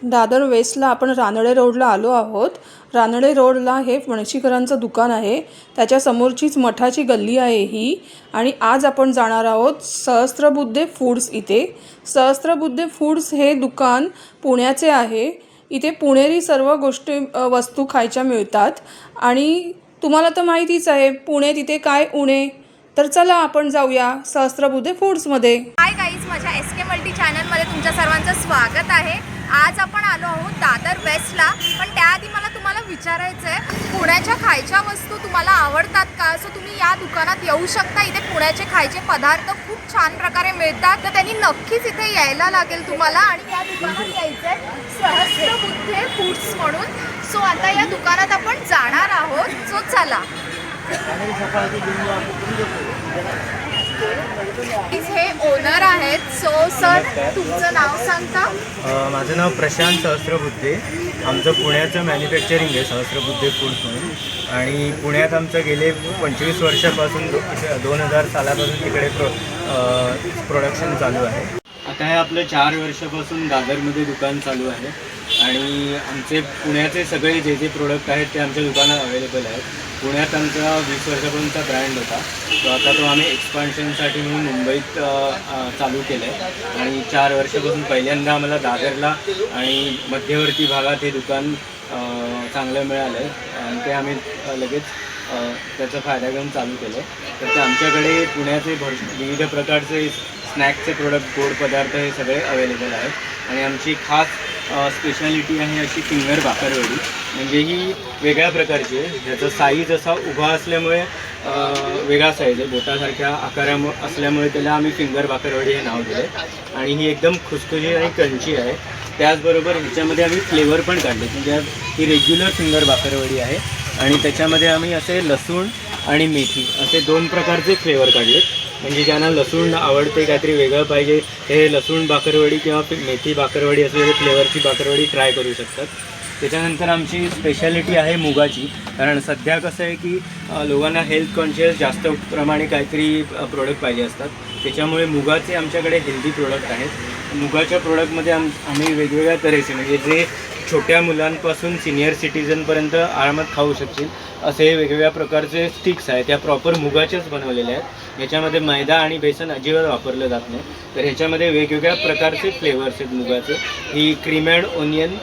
दादर वेस्टला आपण रानडे रोडला आलो आहोत. रानडे रोडला हे फणशीकरांचं दुकान आहे. त्याच्या समोरचीच मठाची गल्ली आहे ही. आणि आज आपण जाणार आहोत सहस्त्रबुद्धे फूड्स इथे. सहस्त्रबुद्धे फूड्स हे दुकान पुण्याचे आहे. इथे पुणेरी सर्व गोष्टी वस्तू खायच्या मिळतात. आणि तुम्हाला तर माहितीच आहे पुणे तिथे काय उणे. तर चला आपण जाऊया सहस्त्रबुद्धे फूड्समध्ये. हाय गाईज, माझ्या SK मल्टी चॅनलमध्ये तुमच्या सर्वांचं स्वागत आहे. आज आपण आलो आहोत दादर वेस्टला. पण त्याआधी मला तुम्हाला विचारायचं आहे, पुण्याच्या खायच्या वस्तू तुम्हाला आवडतात का? सो तुम्ही या दुकानात येऊ शकता. इथे पुण्याचे खायचे पदार्थ खूप छान प्रकारे मिळतात. तर त्यांनी नक्कीच इथे यायला लागेल तुम्हाला. आणि या दुकानात यायचं आहे सहस्त्रबुद्धे फूड्स म्हणून. सो आता या दुकानात आपण जाणार आहोत. सो चला. हे ओनर आहेत. सो सर, तुमचं नाव सांगता? माझं नाव प्रशांत सहस्त्रबुद्धे. आमचं पुण्याचं मॅन्युफॅक्चरिंग आहे सहस्त्रबुद्धे फूड्स म्हणून. आणि पुण्यात आमचं गेले 25 वर्षापासून 2000 सालापासून तिकडे प्रोडक्शन चालू आहे. आता हे आपलं 4 वर्षापासून दादरमध्ये दुकान चालू आहे. आणि आमचे पुण्याचे सगळे जे जे प्रोडक्ट आहेत ते आमच्या दुकानात अवेलेबल आहेत. पुण्यात आमचा 20 वर्षापासूनचा ब्रँड होता. तो आता तो आम्ही एक्सपान्शनसाठी म्हणून मुंबईत चालू केलं आहे. आणि 4 वर्षापासून पहिल्यांदा आम्हाला दादरला आणि मध्यवर्ती भागात हे दुकान चांगलं मिळालं आहे. आणि ते आम्ही लगेच त्याचा फायदा घेऊन चालू केलं आहे. तर ते आमच्याकडे पुण्याचे विविध प्रकारचे स्नॅक्सचे प्रोडक्ट, गोड पदार्थ हे सगळे अवेलेबल आहेत. आणि आमची खास स्पेशालिटी आहे अशी फिंगर बाकरवडी. म्हणजे ही वेगळ्या प्रकारची आहे. ज्याचा साईज असा उभा असल्यामुळे वेगळा साईज आहे, बोटासारख्या आकारामुळे असल्यामुळे त्याला आम्ही फिंगर बाकरवडी हे नाव दिलं आहे. आणि ही एकदम खुसखुशीत आणि क्रंची आहे. त्याचबरोबर ह्याच्यामध्ये आम्ही फ्लेवर पण काढले. म्हणजे ही रेग्युलर फिंगर बाकरवडी आहे आणि त्याच्यामध्ये आम्ही असे लसूण आणि मेथी असे 2 प्रकारचे फ्लेवर काढले. म्हणजे ज्यांना लसूण आवडते, काहीतरी वेगळं पाहिजे, हे लसूण बाकरवडी किंवा मेथी बाकरवडी असलेले फ्लेवरची बाकरवडी ट्राय करू शकतात. त्याच्यानंतर आमची स्पेशालिटी आहे मुगाची. कारण सध्या कसं आहे की लोकांना हेल्थ कॉन्शियस जास्त प्रमाणे काहीतरी प्रोडक्ट पाहिजे असतात. त्याच्यामुळे मुगाचे आमच्याकडे हेल्दी प्रोडक्ट आहेत. मुगाच्या प्रोडक्टमध्ये आम्ही वेगवेगळ्या तऱ्हेचे, म्हणजे जे छोट्या मुलांपासून सिनियर सिटीजनपर्यंत आरामात खाऊ शकतील असे वेगवेगळ्या प्रकारचे स्टिक्स आहेत. त्या प्रॉपर मुगाच्याच बनवलेल्या आहेत. याच्यामध्ये मैदा आणि बेसन अजिबात वापरलं जात नाही. तर ह्याच्यामध्ये वेगवेगळ्या प्रकारचे फ्लेवर्स आहेत मुगाचे. ही क्रीम अँड ओनियन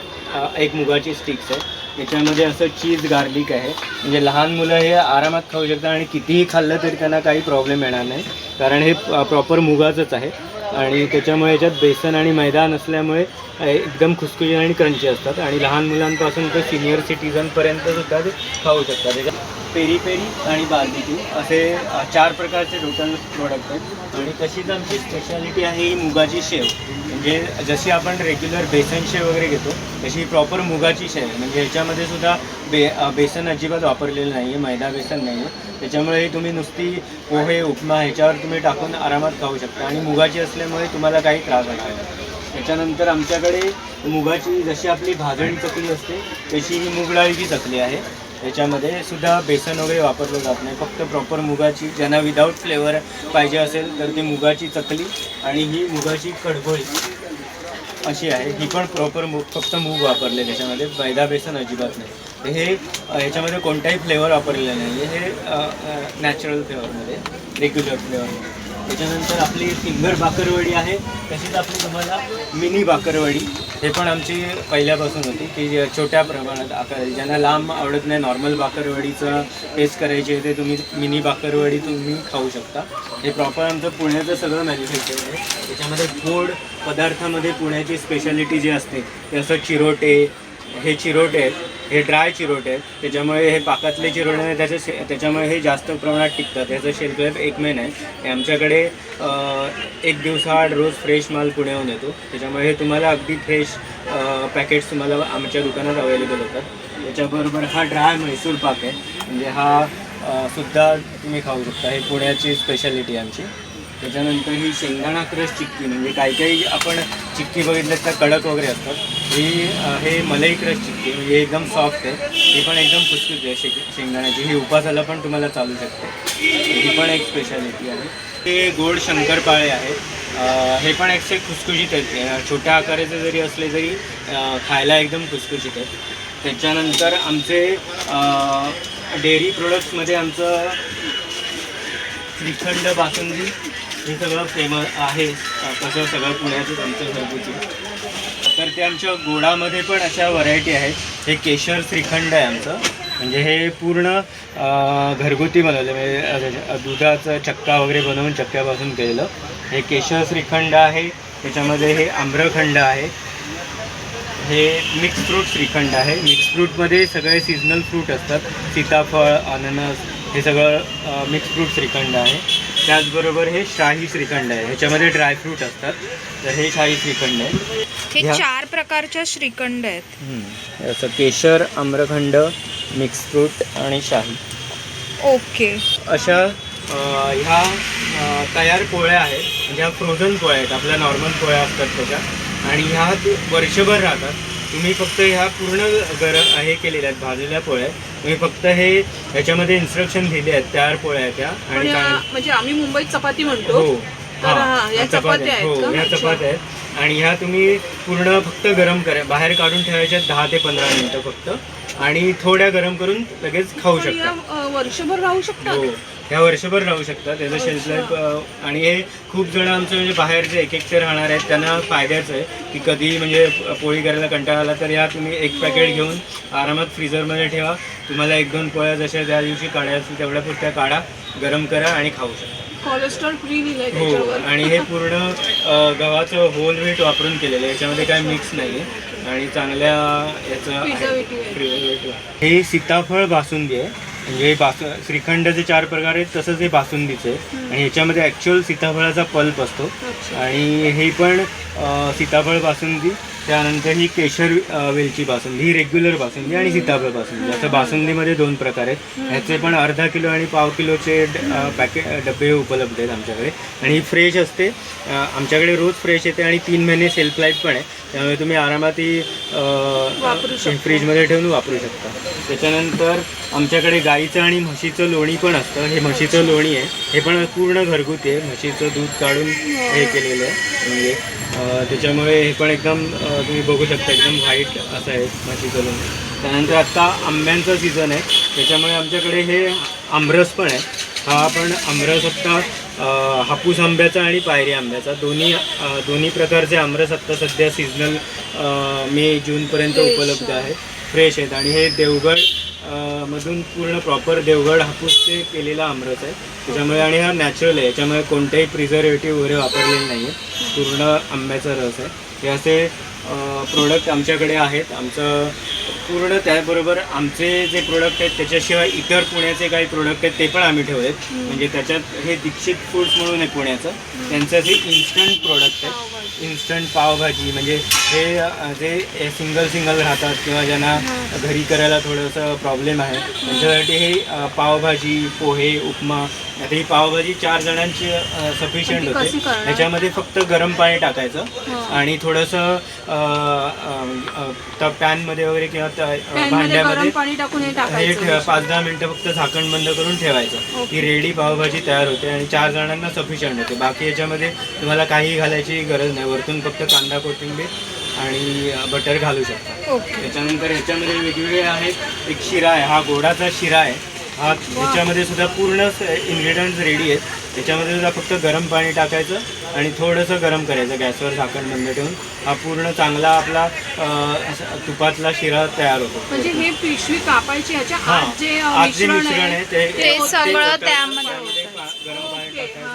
एक मुगाची स्टिक्स आहे. याच्यामध्ये असं चीज गार्लिक आहे. म्हणजे लहान मुलं हे आरामात खाऊ शकतात आणि कितीही खाल्लं तरी त्यांना काही प्रॉब्लेम येणार नाही. कारण हे प्रॉपर मुगाचंच आहे. आणि त्याच्यामुळे याच्यात बेसन आणि मैदा नसल्यामुळे एकदम खुसखुशीत आणि क्रंची असतात. आणि लहान मुलांपासून ते सिनियर सिटीजनपर्यंतसुद्धा ते खाऊ शकतात. त्याच्यात पेरी पेरी आणि बार्बिक्यू असे 4 प्रकारचे टोटल प्रोडक्ट आहेत. आणि तशीच आमची स्पेशालिटी आहे ही मुगाची शेव. म्हणजे जशी आपण रेग्युलर बेसन शेव वगैरे घेतो तशी प्रॉपर मुगाची शेव आहे. म्हणजे ह्याच्यामध्ये सुद्धा बेसन अजिबात वापरलेलं नाही आहे, मैदा बेसन नाही आहे. त्याच्यामुळे तुम्ही नुसती पोहे, उपमा ह्याच्यावर तुम्ही टाकून आरामात खाऊ शकता. आणि मुगाची असल्यामुळे तुम्हाला काही त्रास होणार नाही. त्याच्यानंतर आमच्याकडे मुगाची जशी आपली भाजणी चकली असते तशी ही मूग डाळीची चकली आहे. याच्यामध्ये सुद्धा बेसन वगैरे वापरलं जात नाही, फक्त प्रॉपर मुगाची. ज्यांना विदाऊट फ्लेवर पाहिजे असेल तर ती मुगाची चकली आणि ही मुगाची कडबोळी अशी आहे. ही पण प्रॉपर फक्त मूग वापरले, त्याच्यामध्ये मैदा बेसन अजिबात नाही. हे ह्याच्यामध्ये कोणताही फ्लेवर वापरलेला नाही आहे. हे नॅचरल फ्लेवरमध्ये, रेग्युलर फ्लेवरमध्ये. त्याच्यानंतर आपली फिंगर बाकरवडी आहे. तशीच आपली तुम्हाला मिनी बाकरवडी, हे पण आमची पहिल्यापासून होती की छोट्या प्रमाणात आकार. ज्यांना लांब आवडत नाही, नॉर्मल बाकरवडीचा टेस्ट करायची आहे ते तुम्ही मिनी बाकरवडी तुम्ही खाऊ शकता. हे प्रॉपर आमचं पुण्याचं सगळं मॅन्युफॅक्चर आहे. त्याच्यामध्ये गोड पदार्थामध्ये पुण्याची स्पेशालिटी जी असते ते असं चिरोटे, हे चिरोटे आहेत, हे ड्राय चिरोटे आहेत. त्याच्यामुळे हे पाकातले चिरोटे आहे, त्याच्यामुळे हे जास्त प्रमाणात टिकतात. याचं शेल्फ लाईफ 1 महिना आहे. हे आमच्याकडे 1 दिवसाआड रोज फ्रेश माल पुण्याहून येतो. त्याच्यामुळे हे तुम्हाला अगदी फ्रेश पॅकेट्स तुम्हाला आमच्या दुकानात अवेलेबल होतात. त्याच्याबरोबर हा ड्राय म्हैसूर पाक आहे. म्हणजे हा सुद्धा तुम्ही खाऊ शकता. हे पुण्याची स्पेशालिटी आहे आमची. त्याच्यानंतर ही शेंगदाणा क्रश चिक्की. म्हणजे काही आपण चिक्की बघितलं तर कडक वगैरे असतात. हे मलाई क्रश चिक्की, म्हणजे एकदम सॉफ्ट आहे. ही पण एकदम खुसखुशीत आहे शेंगदाण्याची. ही उपासाला पण तुम्हाला चालू शकते. ही पण एक स्पेशालिटी आहे. ते गोड शंकरपाळे आहेत. हे पण एकशे खुसखुशीत आहेत, छोट्या आकाराचे जरी असले तरी खायला एकदम खुसखुशीत आहेत. त्याच्यानंतर आमचे डेअरी प्रोडक्ट्समध्ये आमचं श्रीखंड, बासुंदी हे सगळं फेमस आहे. तसं सगळं पुण्याचंच आमचं घरगुती. तर ते आमच्या गोडामध्ये पण अशा व्हरायटी आहेत. हे केशर श्रीखंड आहे आमचं, म्हणजे हे पूर्ण घरगुती बनवलं, म्हणजे दुधाचं चक्का वगैरे बनवून चक्क्यापासून केलेलं हे केशर श्रीखंड आहे. त्याच्यामध्ये हे आम्रखंड आहे. हे मिक्स फ्रूट श्रीखंड आहे. मिक्स फ्रूटमध्ये सगळे सीझनल फ्रूट असतात, सीताफळ, अननस हे सगळं मिक्स फ्रूट श्रीखंड आहे. त्याचबरोबर हे शाही श्रीखंड आहे, ह्याच्यामध्ये ड्रायफ्रूट असतात. तर हे शाही श्रीखंड आहे. हे 4 प्रकारच्या श्रीखंड आहेत. असं केशर, आम्रखंड, मिक्स फ्रूट आणि शाही. ओके. अशा ह्या तयार पोळ्या आहेत, म्हणजे ह्या फ्रोझन पोळ्या आहेत. आपल्या नॉर्मल पोळ्या असतात त्याच्या, आणि ह्या वर्षभर राहतात. तुम्ही फक्त ह्या पूर्ण हे केलेल्या आहेत, भाजलेल्या पोळ्या. तुम्ही फक्त ह्याच्यामध्ये इन्स्ट्रक्शन दिले आहेत, तयार पोळ्या आहेत त्या. आणि म्हणजे आम्ही मुंबईत चपाती म्हणतो. हो, या चपात्या आहेत. हो, ह्या चपात्या आहेत. आणि ह्या तुम्ही पूर्ण फक्त गरम करा, बाहेर काढून ठेवायच्या 10 ते 15 मिनटं फक्त, आणि थोड्या गरम करून लगेच खाऊ शकता. वर्षभर राहू शकतात. हो, ह्या वर्षभर राहू शकतात. त्याचं शेल्फ लाईफ. आणि हे खूप जण आमचं म्हणजे बाहेर जे एक राहणार आहेत त्यांना फायद्याचं आहे की कधी म्हणजे पोळी करायला कंटाळा आला तर या तुम्ही एक पॅकेट घेऊन आरामात फ्रीझरमध्ये ठेवा. तुम्हाला 1-2 पोळ्या जशा त्या दिवशी काढायचं तेवढ्या पुरत्या काढा, गरम करा आणि खाऊ शकता. कोलेस्ट्रॉल फ्री लिहिलंय हो, त्याच्यावर. आणि हे पूर्ण गव्हाचं होल व्हीट वापरून केलेलं आहे, याच्यामध्ये काय मिक्स नाही आहे आणि चांगल्या याचं प्रिझर्वेटिव्ह. हे सीताफळ बासुंदी आहे, म्हणजे श्रीखंडाचे 4 प्रकार आहेत, तसंच हे बासुंदीचे आहे. आणि ह्याच्यामध्ये ॲक्च्युअल सीताफळाचा पल्प असतो. आणि हे पण सीताफळ बासुंदी. त्यानंतर ही केशर वेलची बासुंदी, ही रेग्युलर बासुंदी आणि सीताफळ बासुंदी. आता बासुंदीमध्ये 2 प्रकार आहेत. ह्याचे पण अर्धा किलो आणि पाव किलोचे डबे उपलब्ध आहेत आमच्याकडे. आणि ही फ्रेश असते, आमच्याकडे रोज फ्रेश येते आणि 3 महिने सेल्फ लाईफ पण आहे. त्यामुळे तुम्ही आरामात ही फ्रीजमध्ये ठेवून वापरू शकता. त्याच्यानंतर आमच्याकडे गाईचं आणि म्हशीचं लोणी पण असतं. हे म्हशीचं लोणी आहे, हे पण पूर्ण घरगुती आहे. म्हशीचं दूध काढून हे केलेलं आहे, म्हणजे त्याच्यामुळे हे पण एकदम तुम्ही बघू शकता एकदम व्हाईट असं आहे म्हशीचं लोणी. त्यानंतर आत्ता आंब्यांचा सीझन आहे, त्याच्यामुळे आमच्याकडे हे आमरस पण आहे. हा पण आमरस आत्ता हापूस आंब्याचा आणि पायरी आंब्याचा दोन्ही प्रकारचे आमरस आत्ता सध्या सीझनल मे जूनपर्यंत उपलब्ध आहेत, फ्रेश आहेत. आणि हे देवगड मधून पूर्ण प्रॉपर देवगड हापूसचे केलेला आमरस आहे त्याच्यामुळे. आणि हा नॅचरल आहे, याच्यामुळे कोणतेही प्रिझर्वेटिव्ह वगैरे वापरलेलं नाही आहे, पूर्ण आंब्याचा रस आहे. हे असे प्रोडक्ट आमच्याकडे आहेत. आमचं पूर्ण त्याबरोबर आमचे जे प्रोडक्ट आहेत त्याच्याशिवाय इतर पुण्याचे काही प्रोडक्ट आहेत ते पण आम्ही ठेवलेत. म्हणजे त्याच्यात हे दीक्षित फूड्स म्हणून आहे पुण्याचं, त्यांचं जे इन्स्टंट प्रोडक्ट आहे, इन्स्टंट पावभाजी. म्हणजे हे जे सिंगल राहतात किंवा ज्यांना घरी करायला थोडंसं प्रॉब्लेम आहे त्यांच्यासाठी हे पावभाजी, पोहे, उपमा. आता ही पावभाजी 4 जणांची सफिशियंट होते. ह्याच्यामध्ये फक्त गरम पाणी टाकायचं आणि थोडंसं पॅनमध्ये वगैरे किंवा भांड्यामध्ये हे 5-10 मिनटं फक्त झाकण बंद करून ठेवायचं. ही रेडी पावभाजी तयार होते आणि 4 जणांना सफिशियंट होते. बाकी याच्यामध्ये तुम्हाला काही घालायची गरज नाही, वरतून फक्त कांदा, कोथिंबीर आणि बटर घालू शकता. त्याच्यानंतर ह्याच्यामध्ये वेगवेगळे आहेत. एक शिरा आहे, हा गोडाचा शिरा आहे. हा ह्याच्यामध्ये सुद्धा पूर्ण इन्ग्रेडियंट्स रेडी आहेत. त्याच्यामध्ये सुद्धा फक्त गरम पाणी टाकायचं आणि थोडंसं गरम करायचं गॅसवर झाकण बंद ठेवून. हा पूर्ण चांगला आपला तुपातला शिरा तयार होतो. म्हणजे हे पिशवी कापायची, ह्याच्या आत जे मिश्रण आहे ते सगळं त्यामध्ये गरम पाणी टाकायचं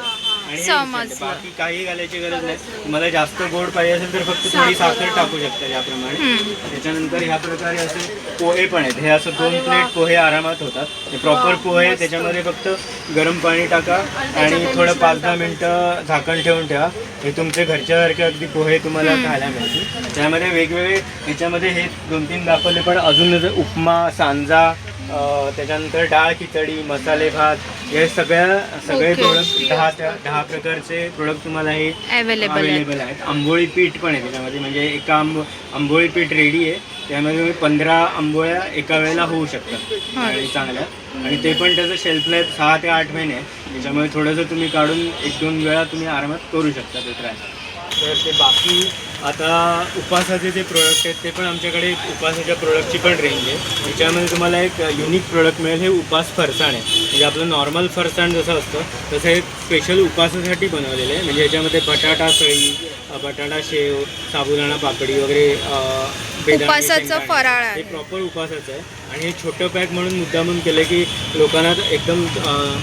आणि बाकी काही घालायची गरज नाही. तुम्हाला जास्त गोड पाहिजे असेल तर फक्त थोडी साखर टाकू शकता याप्रमाणे. त्याच्यानंतर ह्या प्रकारे असे पोहे पण आहेत. हे असं 2 प्लेट पोहे आरामात होतात. हे प्रॉपर पोहे, त्याच्यामध्ये फक्त गरम पाणी टाका आणि थोडं 5-10 मिनटं झाकण ठेवून ठेवा. हे तुमचे घरच्यासारखे अगदी पोहे तुम्हाला खायला मिळतील. त्यामध्ये वेगवेगळे ह्याच्यामध्ये हे 2-3 दाखवले, पण अजून उपमा, सांजा त्याच्यानंतर डाळ खिचडी, मसाले भात, हे सगळे Okay. प्रोडक्ट 10 प्रकारचे प्रोडक्ट तुम्हाला हे अवेलेबल आहेत. आंबोळी पीठ पण आहे त्याच्यामध्ये, म्हणजे एका आंबोळी पीठ रेडी आहे, त्यामध्ये तुम्ही 15 आंबोळ्या एका वेळेला होऊ शकतात आणि चांगल्या, आणि ते पण त्याचं शेल्फ लाईफ 6 ते 8 महिने आहे. त्याच्यामुळे थोडंसं तुम्ही काढून 1-2 वेळा तुम्ही आरामात करू शकता ते ट्राय. तर ते बाकी आता उपासाचे जे प्रोडक्ट आहेत ते पण आमच्याकडे उपासाच्या प्रोडक्टची पण रेंज आहे. त्याच्यामध्ये तुम्हाला एक युनिक प्रोडक्ट मिळेल, हे उपास फरसाण आहे. म्हणजे आपलं नॉर्मल फरसाण जसं असतं तसं एक स्पेशल उपासासाठी बनवलेलं आहे. म्हणजे याच्यामध्ये बटाटा सळी, बटाटा शेव, साबुदाणा पापडी वगैरे, उपासाचं फराळ आहे. हे प्रॉपर उपासाचं आहे. आणि हे छोटं पॅक म्हणून मुद्दामून केलं की लोकांना एकदम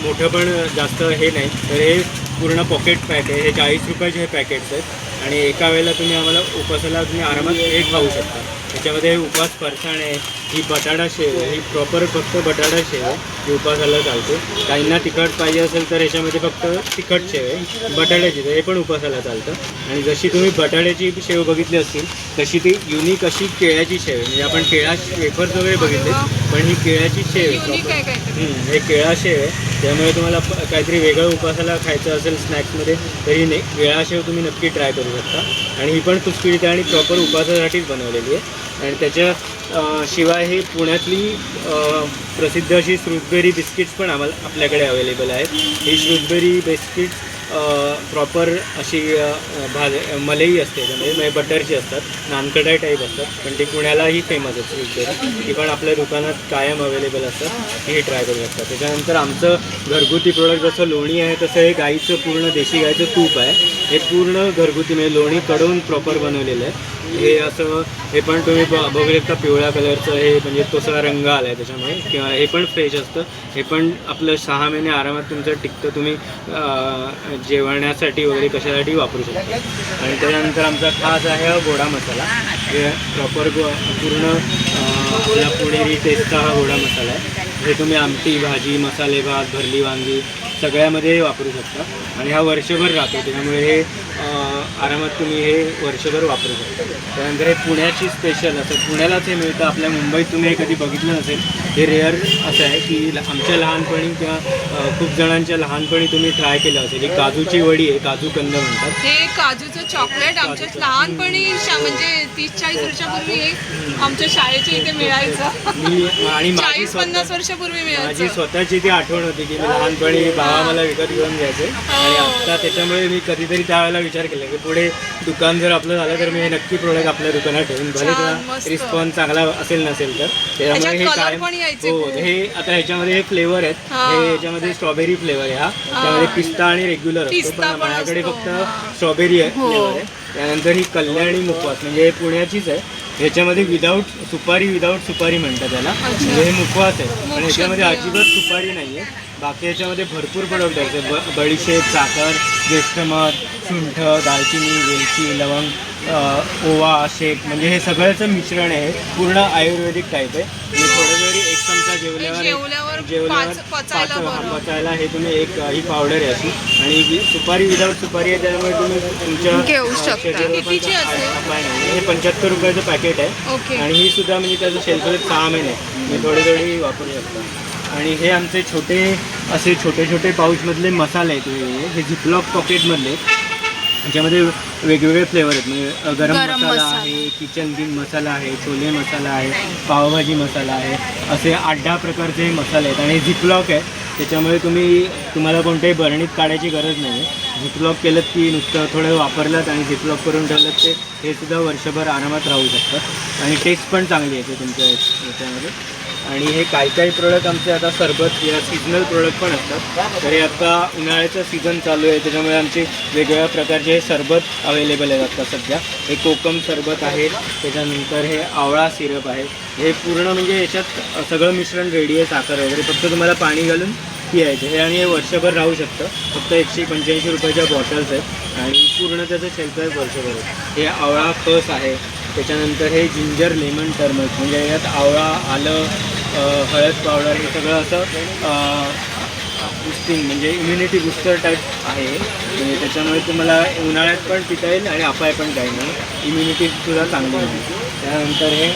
मोठं पण जास्त हे नाही, तर हे पूर्ण पॉकेट पॅक आहे. हे 40 रुपयाचे हे पॅकेट्स आहेत आणि एका वेळेला तुम्ही आम्हाला उपासाला तुम्ही आरामात हे खाऊ शकता. त्याच्यामध्ये हे उपास फरसाण आहे, ही बटाटा शेव आहे, ही प्रॉपर फक्त बटाटा शेव आहे, ही उपासाला चालते. काहींना तिखट पाहिजे असेल तर याच्यामध्ये फक्त तिखट शेव आहे, बटाट्याची, हे पण उपासाला चालतं. आणि जशी तुम्ही बटाट्याची शेव बघितली असतील तशी ती युनिक अशी केळ्याची शेव आहे. म्हणजे आपण केळा वेफर्स वगैरे बघितले, पण ही केळ्याची शेव आहे प्रॉपर. हे केळा शेव आहे, त्यामुळे तुम्हाला काहीतरी वेगळं उपासाला खायचं असेल स्नॅक्समध्ये तरी नाही, केळा शेव तुम्ही नक्की ट्राय करू शकता. आणि ही पण खुसखुशीत आहे आणि प्रॉपर उपासासाठीच बनवलेली आहे. आणि त्याच्या शिवाय हे पुण्यातली प्रसिद्ध अशी श्रुतबेरी बिस्किट्स पण आपल्याकडे अवेलेबल आहेत. ही श्रुतबेरी बिस्किट्स प्रॉपर अशी मलई असते, म्हणजे बटरची असतात, नानकटाई टाईप असतात, पण ती पुण्यालाही फेमस आहे श्रुतबेरी. ती पण आपल्या दुकानात कायम अवेलेबल असतात, ही ट्राय करू शकतात. त्याच्यानंतर आमचं घरगुती प्रोडक्ट जसं लोणी आहे तसं हे गाईचं पूर्ण देशी गाईचं तूप आहे. हे पूर्ण घरगुती, म्हणजे लोणी कडवून प्रॉपर बनवलेलं आहे. हे असं हे पण तुम्ही बघू शकता पिवळ्या कलरचं, हे म्हणजे तसा रंग आला आहे त्याच्यामुळे, किंवा हे पण फ्रेश असतं. हे पण आपलं 6 महिने आरामात तुमचं टिकतं, तुम्ही जेवणासाठी वगैरे कशासाठी वापरू शकता. आणि त्याच्यानंतर आमचा खास आहे हा गोडा मसाला. हे प्रॉपर पूर्ण आपला पुणेरी टेस्टचा हा गोडा मसाला आहे. हे तुम्ही आमटी, भाजी, मसाले भात, भरली वांगी सगळ्यामध्ये वापरू शकता. आणि हा वर्षभर राहतो, त्याच्यामुळे हे आरामात तुम्ही हे वर्षभर वापरू शकता. त्यानंतर हे पुण्याची स्पेशल असं पुण्यालाच हे मिळतं, आपल्या मुंबईत तुम्ही हे कधी बघितलं नसेल. हे रेअर असं आहे की आमच्या लहानपणी किंवा खूप जणांच्या लहानपणी तुम्ही ट्राय केलं असेल. ही काजूची वडी आहे, काजू कंद म्हणतात. हे काजूचं चॉकलेट आमच्या लहानपणी म्हणजे 30-40 वर्षापूर्वी हे आमच्या शाळेच्या इथे मिळायचं. आणि 40-50 वर्षापूर्वी माझी मिळायचं. स्वतःची ती आठवण होती की मी लहानपणी बाबा मला विकत घेऊन घ्यायचे. आणि आता त्याच्यामुळे मी कधीतरी त्यावेळेला विचार केला की पुढे दुकान जर आपलं झालं तर मी हे नक्की प्रोडक्ट आपल्या दुकानात ठेवून, भले छान, तुला मस्त. रिस्पॉन्स चांगला असेल नसेल तर. त्याच्यामुळे हे ह्याच्यात काय color पण यायचे हो, खूप. हे आता ह्याच्यामध्ये हे फ्लेवर आहेत. हे ह्याच्यामध्ये स्ट्रॉबेरी फ्लेवर आहे, हा त्यामध्ये पिस्ता आणि रेग्युलर असतो, पिस्ता पण पण माझ्याकडे असतो. फक्त स्ट्रॉबेरी आहे फ्लेवर आहे. त्यानंतर ही कल्याणी मुखवास, म्हणजे हे पुण्याचीच आहे. ह्याच्यामध्ये विदाऊट सुपारी म्हणतात त्याला, म्हणजे हे मुखवास आहे, पण ह्याच्यामध्ये अजिबात सुपारी नाही आहे. बाकी याच्यामध्ये भरपूर प्रोडक्ट आहेत, बडीशेप, साखर, ज्येष्ठ मध, सुंठ, दालचिनी, वेलची, लवंग, ओवा, शेक, म्हणजे हे सगळ्याचं मिश्रण आहे. पूर्ण आयुर्वेदिक टाईप आहे. म्हणजे थोड्या वेळी 1 चमचा जेवल्यावर पचायला बरं. पचायला हे तुम्ही ही पावडर आहे अशी. आणि सुपारी विदाऊट सुपारी आहे, त्यामुळे तुम्ही तुमच्या घेऊ शकता. शरीरावर पण कितीची असते? अप्लाय नाही. हे 75 रुपयाचं पॅकेट आहे. ओके. आणि ही सुद्धा म्हणजे त्याचं शेल्फ लाईफ 6 महिने आहे, म्हणजे थोडी वापरू शकता. आणि हे आमचे छोटे पाऊचमधले मसाले आहेत. हे झिपलॉक पॉकेटमधले, याच्यामध्ये वेगवेगळे फ्लेवर आहेत. म्हणजे गरम मसाला आहे, किचन किंग मसाला आहे, छोले मसाला आहे, पावभाजी मसाला आहे, असे 8-10 प्रकारचे मसाले आहेत. आणि झिपलॉक आहे, त्याच्यामुळे तुम्हाला कोणत्याही बरणीत काढायची गरज नाही आहे. झिपलॉक केलं की नुसतं थोडं वापरलात आणि झिपलॉक करून ठेवलं ते हे सुद्धा वर्षभर आरामात राहू शकतात. आणि टेस्ट पण चांगली येते तुमच्या याच्यामध्ये. आणि हे काही प्रोडक्ट आमचे आता सरबत या सीजनल प्रोडक्ट पण असतात. तर हे आता उन्हाळ्याचं सीझन चालू आहे, त्याच्यामुळे आमचे वेगवेगळ्या प्रकारचे सरबत अवेलेबल आहेत आता सध्या. हे कोकम सरबत आहे, त्याच्यानंतर हे आवळा सिरप आहे. हे पूर्ण म्हणजे याच्यात सगळं मिश्रण रेडी आहे, साखर वगैरे, फक्त तुम्हाला पाणी घालून पियायचं हे. आणि हे वर्षभर राहू शकतं. फक्त 185 रुपयाच्या बॉटल्स आहेत आणि पूर्ण त्याचं शेल्फ लाईफ वर्षभर आहे. हे आवळा खस आहे. त्याच्यानंतर हे जिंजर लेमन टर्मरिक, म्हणजे यात आवळा, आलं, हळद पावडर, हे सगळं असं बूस्टिंग म्हणजे इम्युनिटी बूस्टर टाईप आहे. म्हणजे त्याच्यामुळे तुम्हाला उन्हाळ्यात पण पिता येईल आणि अपाय पण काही नाही, इम्युनिटीसुद्धा चांगली होईल. त्यानंतर हे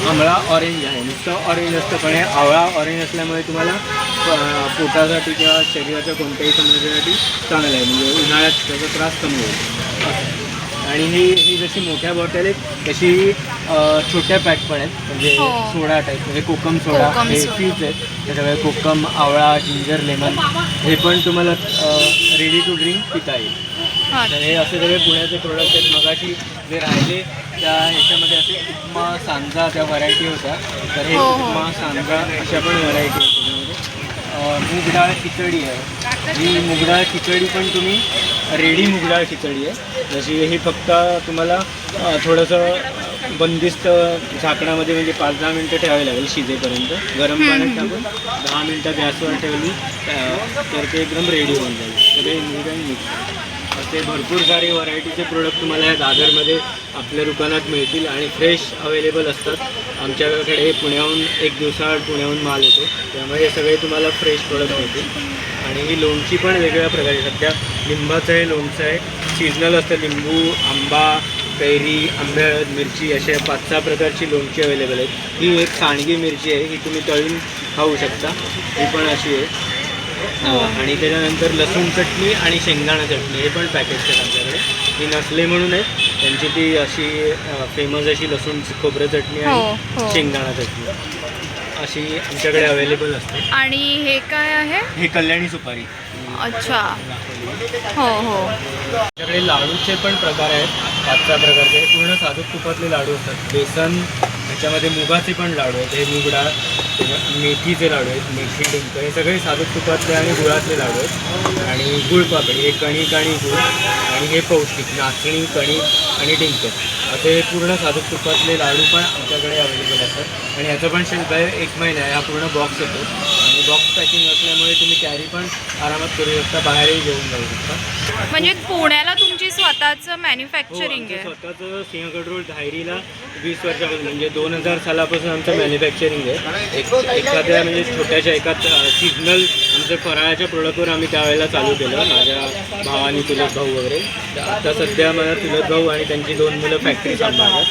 आंवळा ऑरेंज आहे. नुसतं ऑरेंज असतं, पण हे आवळा ऑरेंज असल्यामुळे तुम्हाला पोटासाठी किंवा शरीराच्या कोणत्याही समस्येसाठी चांगलं आहे. म्हणजे उन्हाळ्यात त्याचा त्रास कमी होईल. आणि ही जशी मोठ्या बॉटल आहेत तशी छोट्या पॅक पण आहेत. म्हणजे हो. सोडा टाईप, म्हणजे कोकम सोडा कोकम हे सोडा. फ्यूज आहेत. त्याच्यामुळे कोकम, आवळा, जिंजर, लेमन हे पण तुम्हाला रेडी टू ड्रिंक पिता येईल. हां. तर हे असे सगळे पुण्याचे प्रोडक्ट आहेत. मगाशी जे राहिले त्या ह्याच्यामध्ये असे उपमा, सांजा त्या व्हरायटी होत्या. तर हे हो, हो. उपमा, सांजा अशा पण व्हरायटी आहेत त्याच्यामध्ये. मूग डाळ खिचडी आहे. ही मूग डाळ खिचडी पण तुम्ही रेडी मूग डाळ खिचडी आहे. जशी ही फक्त तुम्हाला थोडंसं बंदिस्त झाकणामध्ये म्हणजे 5-10 मिनटं ठेवावी लागेल शिजेपर्यंत. गरम पाण्यात टाकून 10 मिनटं गॅसवर ठेवली तर ते एकदम रेडी होऊन जाईल. सगळे मूग आणि मिक्स असे भरपूर सारे व्हरायटीचे प्रोडक्ट तुम्हाला या दादरमध्ये आपल्या दुकानात मिळतील आणि फ्रेश अवेलेबल असतात. आमच्याकडे पुण्याहून एक दिवसाआड पुण्याहून माल येतो, त्यामुळे हे सगळे तुम्हाला फ्रेश प्रोडक्ट मिळतील. आणि ही लोणची पण वेगवेगळ्या प्रकारची. सध्या लिंबाचं हे लोणचं आहे, सीजनल असतं. लिंबू, आंबा, कैरी, आंबे, मिरची अशा 5-6 प्रकारची लोणची अवेलेबल आहेत. ही एक सांडगी मिरची आहे, ही तुम्ही तळून खाऊ शकता. ही पण अशी आहे. आणि त्याच्यानंतर लसूण चटणी आणि शेंगदाणा चटणी हे पण पॅकेट्स आहेत आमच्याकडे. ही नसले म्हणून आहे, त्यांची ती अशी फेमस अशी लसूण खोबरं चटणी हो, आणि हो. शेंगदाणा चटणी अशी आमच्याकडे अवेलेबल असते. आणि हे काय आहे? ही कल्याणी सुपारी. अच्छा. हो हो. आमच्याकडे लाडूचे पण प्रकार आहेत, 5-6 प्रकारचे. हे पूर्ण साधूक तुपातले लाडू असतात. बेसन, त्याच्यामध्ये मुगाचे पण लाडू आहेत. हे मूग डाळ, मेथीचे लाडू आहेत, मेथी डिंक, हे सगळे साधूक तुपातले आणि गुळातले लाडू आहेत. आणि गुळपापडी, हे कणिक आणि गुळ, आणि हे पौष्टिक नाचणी, कणिक आणि डिंक असे पूर्ण साधूक तुपातले लाडू पण आमच्याकडे अवेलेबल असतात. आणि याचं पण शेल्फ आहे 1 महिना आहे. हा पूर्ण बॉक्स येतो आणि बॉक्स पॅकिंग असल्यामुळे तुम्ही कॅरी पण आरामात करू शकता, बाहेरही घेऊन जाऊ शकता. म्हणजे पुण्याला तुमची स्वतःचं हो, मॅन्युफॅक्चरिंग आमचं आहे. स्वतःचं सिंहगड रोड धायरीला 20 वर्षापासून म्हणजे 2000 सालापासून आमचं मॅन्युफॅक्चरिंग आहे. एखाद्या म्हणजे छोट्याशा एका सीजनल आमच्या फराळाच्या प्रोडक्टवर आम्ही त्यावेळेला चालू केलं. माझ्या भावानी, चुलत भाऊ वगैरे. तर आता सध्या मला चुलत भाऊ आणि त्यांची 2 मुलं फॅक्टरी सांभाळतात.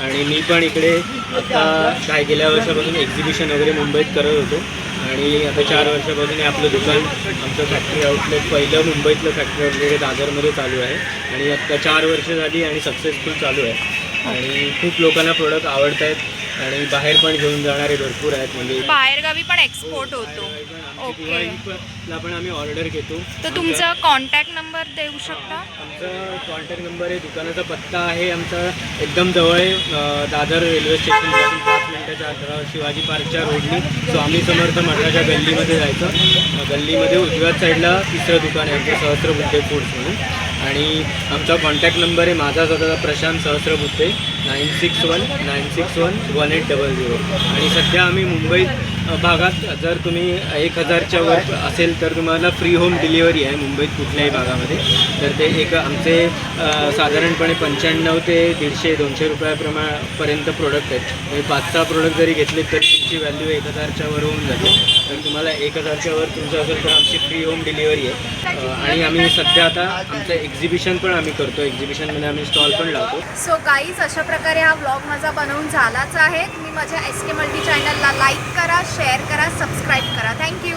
आणि मी पण इकडे आता गेल्या वर्षापासून एक्झिबिशन वगैरे मुंबईत करत होतो. आणि आता 4 वर्षापासून हे आपलं दुकान, आमचं फॅक्टरी आउटलेट पहिलं मुंबईतलं फॅक्टरी आउटलेट दादरमध्ये चालू आहे. आणि आता 4 वर्ष झाली आणि सक्सेसफुल चालू आहे. आणि खूप लोकांना प्रोडक्ट आवडत आहेत आणि बाहेर पण घेऊन जाणारे भरपूर आहेत. म्हणजे बाहेरगावी पण एक्सपोर्ट होतो. ओके. दिवाळीला पण आम्ही ऑर्डर घेतो. तर तुमचा कॉन्टॅक्ट नंबर देऊ शकता? आमचा कॉन्टॅक्ट नंबर आहे, दुकानाचा पत्ता आहे आमचा एकदम जवळ आहे, दादर रेल्वे स्टेशनपासून 5 मिनिटाच्या अंतरावर. शिवाजी पार्कच्या रोडनी स्वामी समर्थ मठाच्या गल्लीमध्ये जायचं. गल्लीमध्ये उजव्याच साईडला 3रं दुकान आहे आमचं, सहस्त्रबुद्धे फूड्स म्हणून. आणि आमचा कॉन्टॅक्ट नंबर आहे माझा स्वतःचा प्रशांत सहस्त्रबुद्धे 9619611800. आणि सध्या आम्ही मुंबईत भागात जर तुम्ही 1000च्या वर असेल तर तुम्हाला फ्री होम डिलिव्हरी आहे मुंबईत कुठल्याही भागामध्ये. तर ते एक आमचे साधारणपणे 95 ते 150-200 रुपयापर्यंत प्रोडक्ट आहेत. म्हणजे 5-6 प्रोडक्ट जरी घेतले तरी तुमची व्हॅल्यू 1000च्या वर होऊन जाते. तर तुम्हाला 1000च्या वर तुमचं असेल तर आमची फ्री होम डिलिव्हरी आहे. आणि आम्ही सध्या आता आमचं एक्झिबिशन पण आम्ही करतो. एक्झिबिशनमध्ये आम्ही स्टॉल पण लावतो. सो गाईज, अशा प्रकारे हा व्लॉग माझा बनवून झालाच आहे. तुम्ही माझ्या SK मल्टी चॅनलला लाईक करा, शेअर करा, सबस्क्राईब करा. थँक्यू.